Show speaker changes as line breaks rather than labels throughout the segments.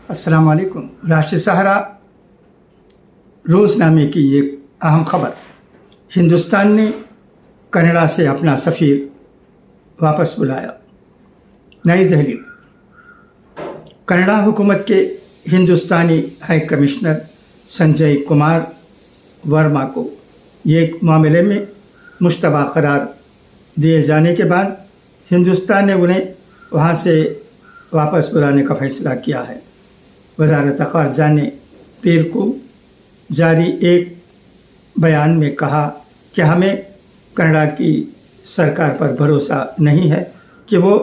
अस्सलाम वालेकुम। राष्ट्रीय सहारा रोज़नामे की एक अहम खबर, हिंदुस्तान ने कनाडा से अपना सफ़ीर वापस बुलाया। नई दिल्ली, कनाडा हुकूमत के हिंदुस्तानी हाई कमिश्नर संजय कुमार वर्मा को एक मामले में मुश्तबा करार दिए जाने के बाद हिंदुस्तान ने उन्हें वहाँ से वापस बुलाने का फैसला किया है। वज़ारत ख़ारजा ने पीर को जारी एक बयान में कहा कि हमें कनाडा की सरकार पर भरोसा नहीं है कि वो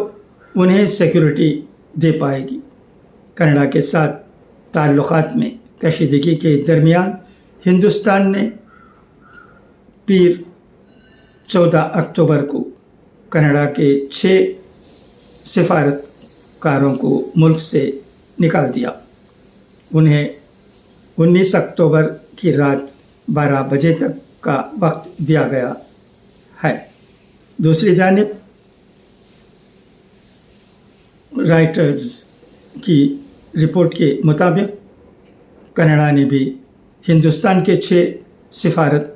उन्हें सिक्योरिटी दे पाएगी। कनाडा के साथ ताल्लुक़ात में कशीदगी के दरमियान हिंदुस्तान ने पीर 14 अक्टूबर को कनाडा के 6 सिफारतकारों को मुल्क से निकाल दिया। उन्हें 19 अक्टूबर की रात 12 बजे तक का वक्त दिया गया है। दूसरी जानिब राइटर्स की रिपोर्ट के मुताबिक कनाडा ने भी हिंदुस्तान के 6 सिफारतकारों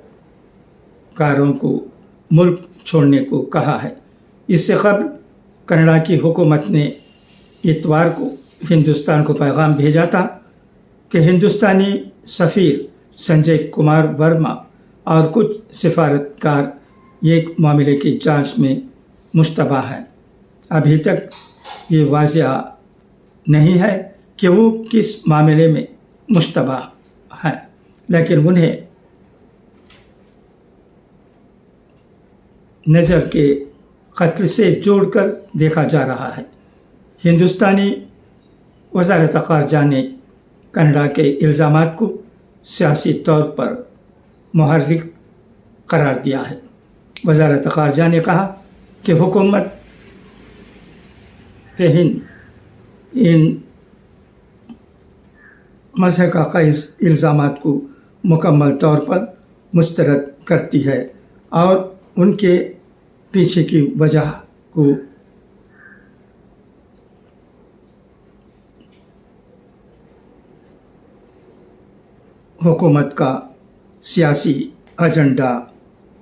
को मुल्क छोड़ने को कहा है। इससे कबल कनाडा की हुकूमत ने इतवार को हिंदुस्तान को पैगाम भेजा था कि हिंदुस्तानी सफ़ीर संजय कुमार वर्मा और कुछ सिफारतकार एक मामले की जांच में मुश्तबा हैं। अभी तक ये वाज़ेह नहीं है कि वो किस मामले में मुश्तबा हैं, लेकिन उन्हें नज़र के कत्ल से जोड़कर देखा जा रहा है। हिंदुस्तानी वज़ारत ख़ारजा ने कनाडा के इल्ज़ामात को सियासी तौर पर मुहर्रिक करार दिया है। वज़ारत ख़ारजा ने कहा कि हुकूमत हिंद इन मज़हक़ा इल्ज़ामात को मुकम्मल तौर पर मुस्तरद करती है और उनके पीछे की वजह को हुकूमत का सियासी एजेंडा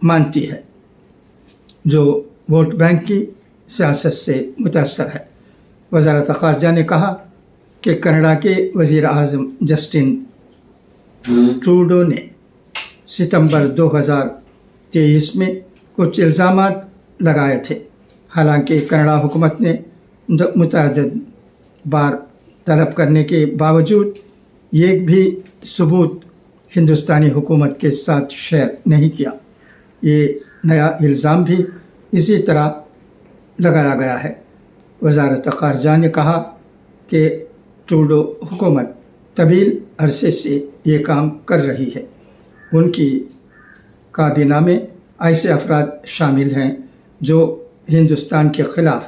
मानती है, जो वोट बैंक की सियासत से मुतासर है। वज़ारत ख़ारजा ने कहा कि कनाडा के वज़ीर आज़म जस्टिन ट्रूडो ने सितंबर 2023 में कुछ इल्ज़ामात लगाए थे। हालांकि कनाडा हुकूमत ने मुतअद्दिद बार तलब करने के बावजूद एक भी सबूत हिंदुस्तानी हुकूमत के साथ शेयर नहीं किया। ये नया इल्ज़ाम भी इसी तरह लगाया गया है। वज़ारत ख़ारजा ने कहा कि ट्रूडो हुकूमत तवील अरसे से ये काम कर रही है। उनकी काबीना में ऐसे अफराद शामिल हैं जो हिंदुस्तान के ख़िलाफ़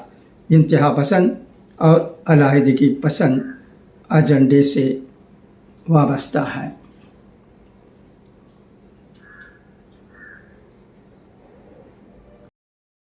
इंतहा पसंद और अलहदगी पसंद एजेंडे से वाबस्ता हैं।